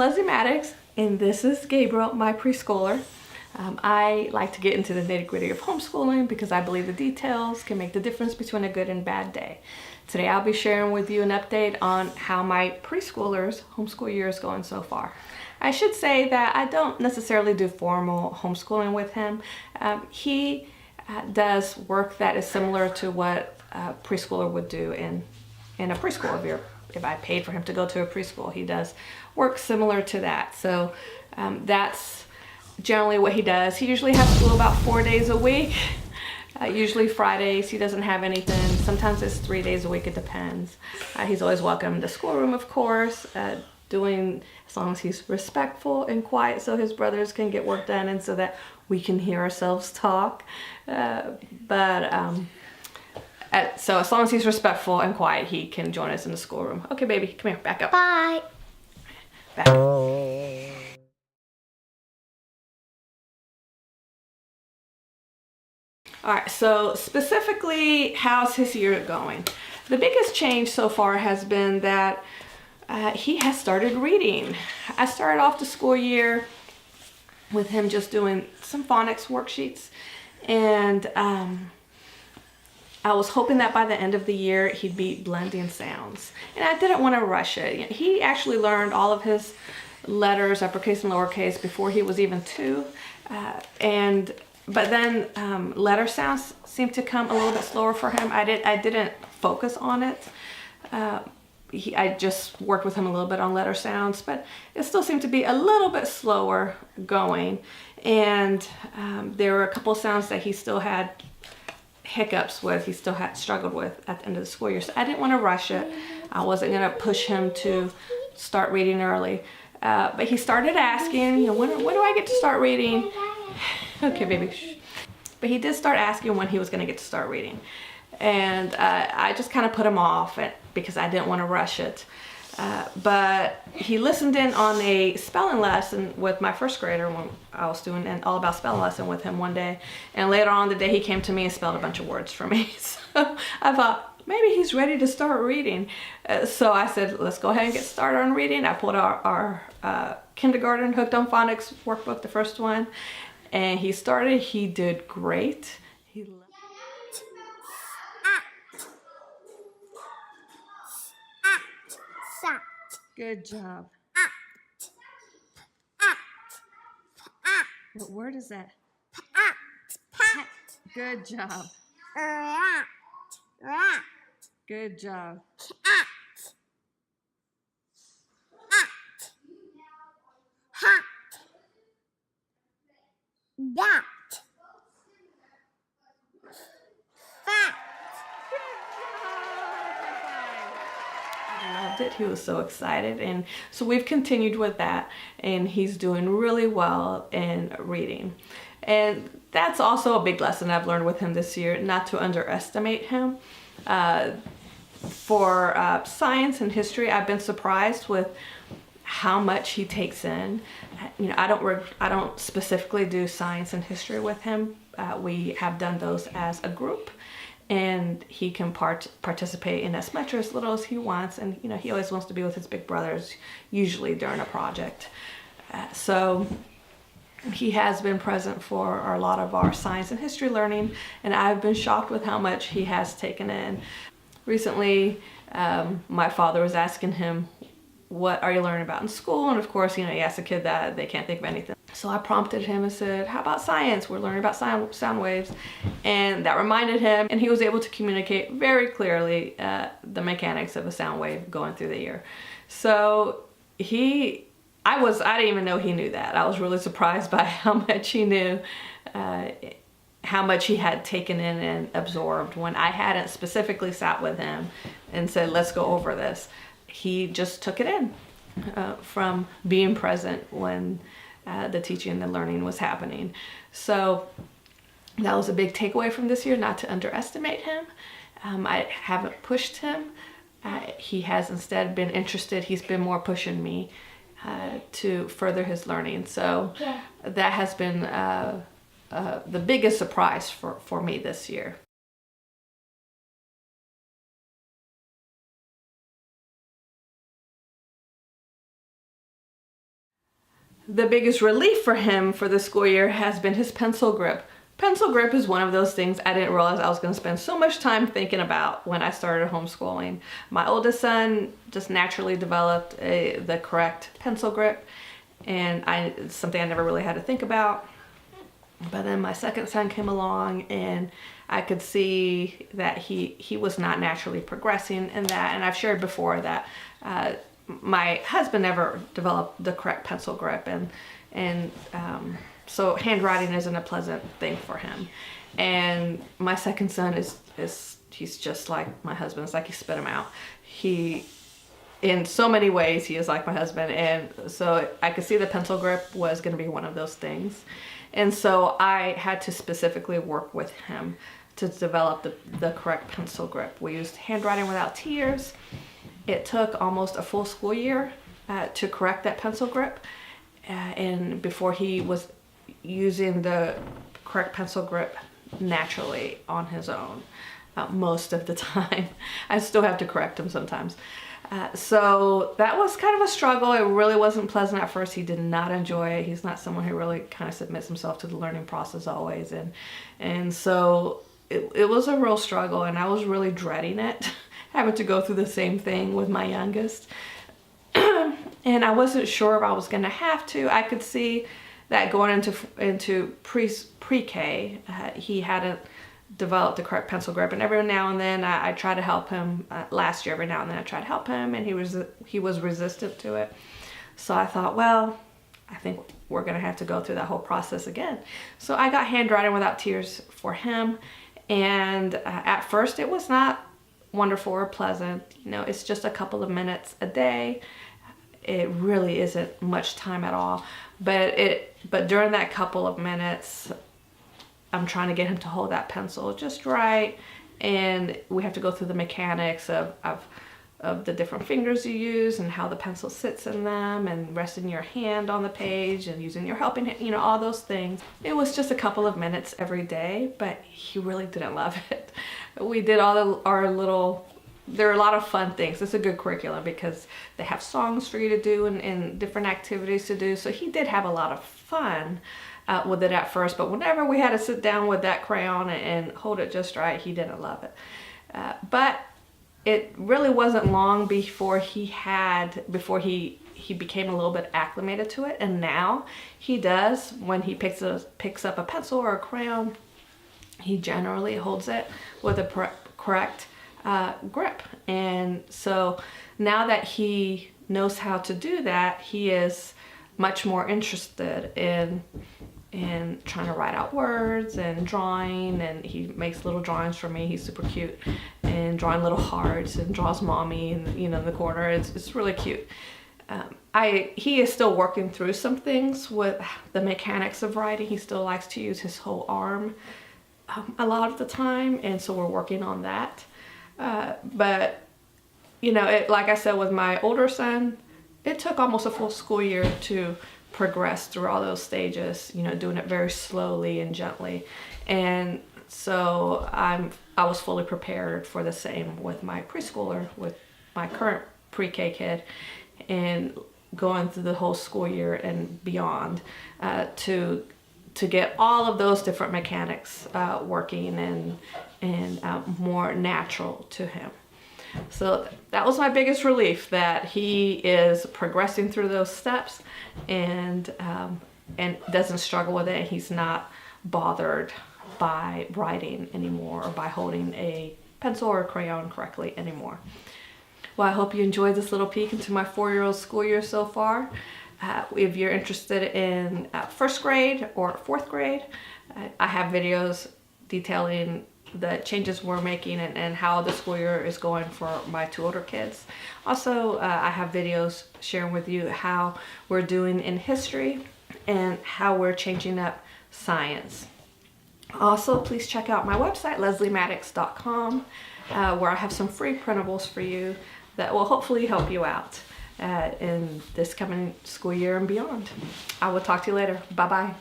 Leslie Maddox, and this is Gabriel, my preschooler. I like to get into the nitty-gritty of homeschooling because I believe the details can make the difference between a good and bad day. Today I'll be sharing with you an update on how my preschooler's homeschool year is going so far. I should say that I don't necessarily do formal homeschooling with him. He does work that is similar to what a preschooler would do in a preschool. If I paid for him to go to a preschool, he does work similar to that. So that's generally what he does. He usually has school about 4 days a week. Usually Fridays, he doesn't have anything. Sometimes it's 3 days a week, it depends. He's always welcome to schoolroom, of course, doing as long as he's respectful and quiet so his brothers can get work done and so that we can hear ourselves talk. So as long as he's respectful and quiet, he can join us in the schoolroom. Okay, baby, come here, back up. Bye. Back up. All right, so specifically, how's his year going? The biggest change so far has been that he has started reading. I started off the school year with him just doing some phonics worksheets, and I was hoping that by the end of the year he'd be blending sounds, and I didn't want to rush it. He actually learned all of his letters, uppercase and lowercase, before he was even 2, but then letter sounds seemed to come a little bit slower for him. I didn't focus on it. I just worked with him a little bit on letter sounds, but it still seemed to be a little bit slower going, and there were a couple sounds that he still had hiccups with, he still had struggled with at the end of the school year. So I didn't want to rush it. I wasn't going to push him to start reading early. But he started asking, when do I get to start reading? Okay, baby. Shh. But he did start asking when he was going to get to start reading. And I just kind of put him off because I didn't want to rush it. But he listened in on a spelling lesson with my first grader when I was doing an all about spelling lesson with him one day. And later on the day he came to me and spelled a bunch of words for me. So I thought, maybe he's ready to start reading. So I said, let's go ahead and get started on reading. I pulled our kindergarten Hooked on Phonics workbook, the first one. And he started, he did great. Good job. What word is that? Pat. Good job. Good job. Loved it. He was so excited, and so we've continued with that, and he's doing really well in reading. And that's also a big lesson I've learned with him this year, not to underestimate him. For science and history, I've been surprised with how much he takes in. I don't specifically do science and history with him. We have done those as a group, and he can participate in as much or as little as he wants. And he always wants to be with his big brothers, usually during a project. So he has been present for a lot of our science and history learning, and I've been shocked with how much he has taken in. Recently, my father was asking him, what are you learning about in school? And of course, he asked a kid that, they can't think of anything. So I prompted him and said, how about science? We're learning about sound waves. And that reminded him, and he was able to communicate very clearly the mechanics of a sound wave going through the ear. So I didn't even know he knew that. I was really surprised by how much he knew, how much he had taken in and absorbed when I hadn't specifically sat with him and said, let's go over this. He just took it in from being present when the teaching and the learning was happening. So that was a big takeaway from this year, not to underestimate him. I haven't pushed him. He has instead been interested. He's been more pushing me to further his learning. So that has been the biggest surprise for me this year. The biggest relief for him for the school year has been his pencil grip. Pencil grip is one of those things I didn't realize I was going to spend so much time thinking about when I started homeschooling. My oldest son just naturally developed the correct pencil grip, and it's something I never really had to think about. But then my second son came along, and I could see that he was not naturally progressing in that. And I've shared before that my husband never developed the correct pencil grip, and so handwriting isn't a pleasant thing for him. And my second son he's just like my husband. It's like he spit him out. In so many ways, he is like my husband. And so I could see the pencil grip was going to be one of those things. And so I had to specifically work with him to develop the correct pencil grip. We used handwriting without tears. It took almost a full school year to correct that pencil grip. And before he was using the correct pencil grip naturally on his own most of the time. I still have to correct him sometimes. So that was kind of a struggle. It really wasn't pleasant at first. He did not enjoy it. He's not someone who really kind of submits himself to the learning process always. And so it was a real struggle, and I was really dreading it, having to go through the same thing with my youngest. And I wasn't sure if I was going to have to. I could see that going into pre-K, he hadn't developed the correct pencil grip, and every now and then I try to help him. Last year, every now and then I tried to help him, and he was resistant to it. So I thought, well, I think we're gonna have to go through that whole process again. So I got handwriting without tears for him, and at first it was not wonderful or pleasant. It's just a couple of minutes a day. It really isn't much time at all, but during that couple of minutes, I'm trying to get him to hold that pencil just right, and we have to go through the mechanics of the different fingers you use and how the pencil sits in them, and resting your hand on the page and using your helping hand, all those things. It was just a couple of minutes every day, but he really didn't love it. We did there are a lot of fun things. It's a good curriculum because they have songs for you to do and different activities to do. So he did have a lot of fun with it at first, but whenever we had to sit down with that crayon and hold it just right, he didn't love it. But it really wasn't long before he became a little bit acclimated to it, and now he does. When he picks up a pencil or a crayon, he generally holds it with a correct grip. And so now that he knows how to do that, he is much more interested in trying to write out words and drawing, and he makes little drawings for me. He's super cute, and drawing little hearts, and draws mommy in the corner. It's really cute. He is still working through some things with the mechanics of writing. He still likes to use his whole arm a lot of the time, and so we're working on that. But like I said, with my older son, it took almost a full school year to progress through all those stages, doing it very slowly and gently. And so I was fully prepared for the same with my preschooler, with my current pre-K kid, and going through the whole school year and beyond to get all of those different mechanics working and more natural to him. So that was my biggest relief, that he is progressing through those steps and doesn't struggle with it. He's not bothered by writing anymore or by holding a pencil or a crayon correctly anymore. Well, I hope you enjoyed this little peek into my 4-year-old school year so far. If you're interested in first grade or fourth grade, I have videos detailing the changes we're making and how the school year is going for my 2 older kids. Also, I have videos sharing with you how we're doing in history and how we're changing up science. Also, please check out my website, lesliemaddox.com, where I have some free printables for you that will hopefully help you out in this coming school year and beyond. I will talk to you later. Bye-bye.